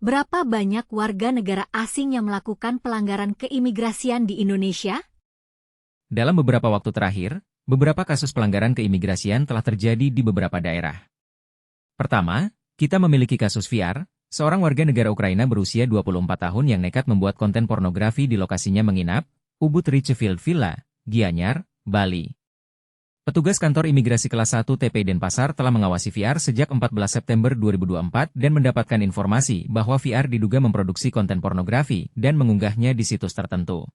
Berapa banyak warga negara asing yang melakukan pelanggaran keimigrasian di Indonesia? Dalam beberapa waktu terakhir, beberapa kasus pelanggaran keimigrasian telah terjadi di beberapa daerah. Pertama, kita memiliki kasus VR, seorang warga negara Ukraina berusia 24 tahun yang nekat membuat konten pornografi di lokasinya menginap, Ubud Richefield Villa, Gianyar, Bali. Petugas kantor imigrasi kelas 1 TP Denpasar telah mengawasi VR sejak 14 September 2024 dan mendapatkan informasi bahwa VR diduga memproduksi konten pornografi dan mengunggahnya di situs tertentu.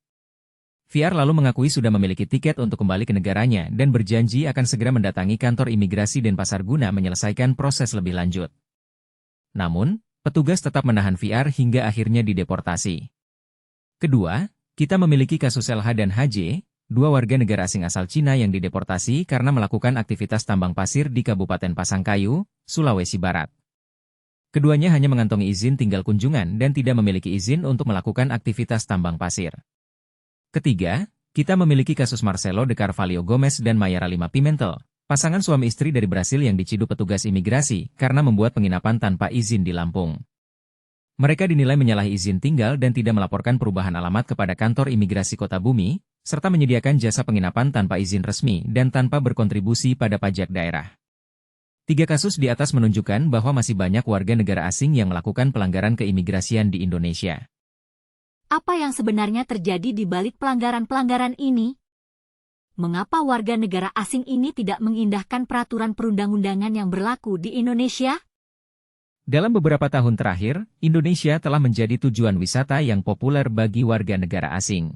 VR lalu mengakui sudah memiliki tiket untuk kembali ke negaranya dan berjanji akan segera mendatangi kantor imigrasi Denpasar guna menyelesaikan proses lebih lanjut. Namun, petugas tetap menahan VR hingga akhirnya dideportasi. Kedua, kita memiliki kasus LH dan HJ, dua warga negara asing asal Cina yang dideportasi karena melakukan aktivitas tambang pasir di Kabupaten Pasangkayu, Sulawesi Barat. Keduanya hanya mengantongi izin tinggal kunjungan dan tidak memiliki izin untuk melakukan aktivitas tambang pasir. Ketiga, kita memiliki kasus Marcelo de Carvalho Gomes dan Mayara Lima Pimentel, pasangan suami istri dari Brasil yang diciduk petugas imigrasi karena membuat penginapan tanpa izin di Lampung. Mereka dinilai menyalahi izin tinggal dan tidak melaporkan perubahan alamat kepada kantor imigrasi Kota Bumi, serta menyediakan jasa penginapan tanpa izin resmi dan tanpa berkontribusi pada pajak daerah. Tiga kasus di atas menunjukkan bahwa masih banyak warga negara asing yang melakukan pelanggaran keimigrasian di Indonesia. Apa yang sebenarnya terjadi di balik pelanggaran-pelanggaran ini? Mengapa warga negara asing ini tidak mengindahkan peraturan perundang-undangan yang berlaku di Indonesia? Dalam beberapa tahun terakhir, Indonesia telah menjadi tujuan wisata yang populer bagi warga negara asing.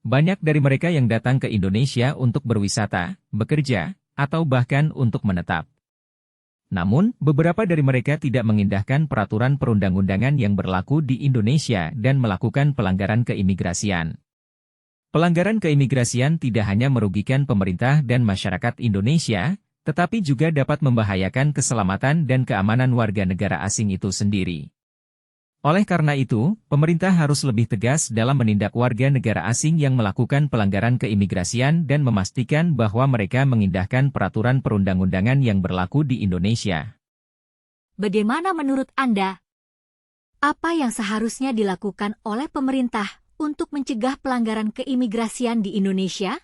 Banyak dari mereka yang datang ke Indonesia untuk berwisata, bekerja, atau bahkan untuk menetap. Namun, beberapa dari mereka tidak mengindahkan peraturan perundang-undangan yang berlaku di Indonesia dan melakukan pelanggaran keimigrasian. Pelanggaran keimigrasian tidak hanya merugikan pemerintah dan masyarakat Indonesia, tetapi juga dapat membahayakan keselamatan dan keamanan warga negara asing itu sendiri. Oleh karena itu, pemerintah harus lebih tegas dalam menindak warga negara asing yang melakukan pelanggaran keimigrasian dan memastikan bahwa mereka mengindahkan peraturan perundang-undangan yang berlaku di Indonesia. Bagaimana menurut Anda? Apa yang seharusnya dilakukan oleh pemerintah untuk mencegah pelanggaran keimigrasian di Indonesia?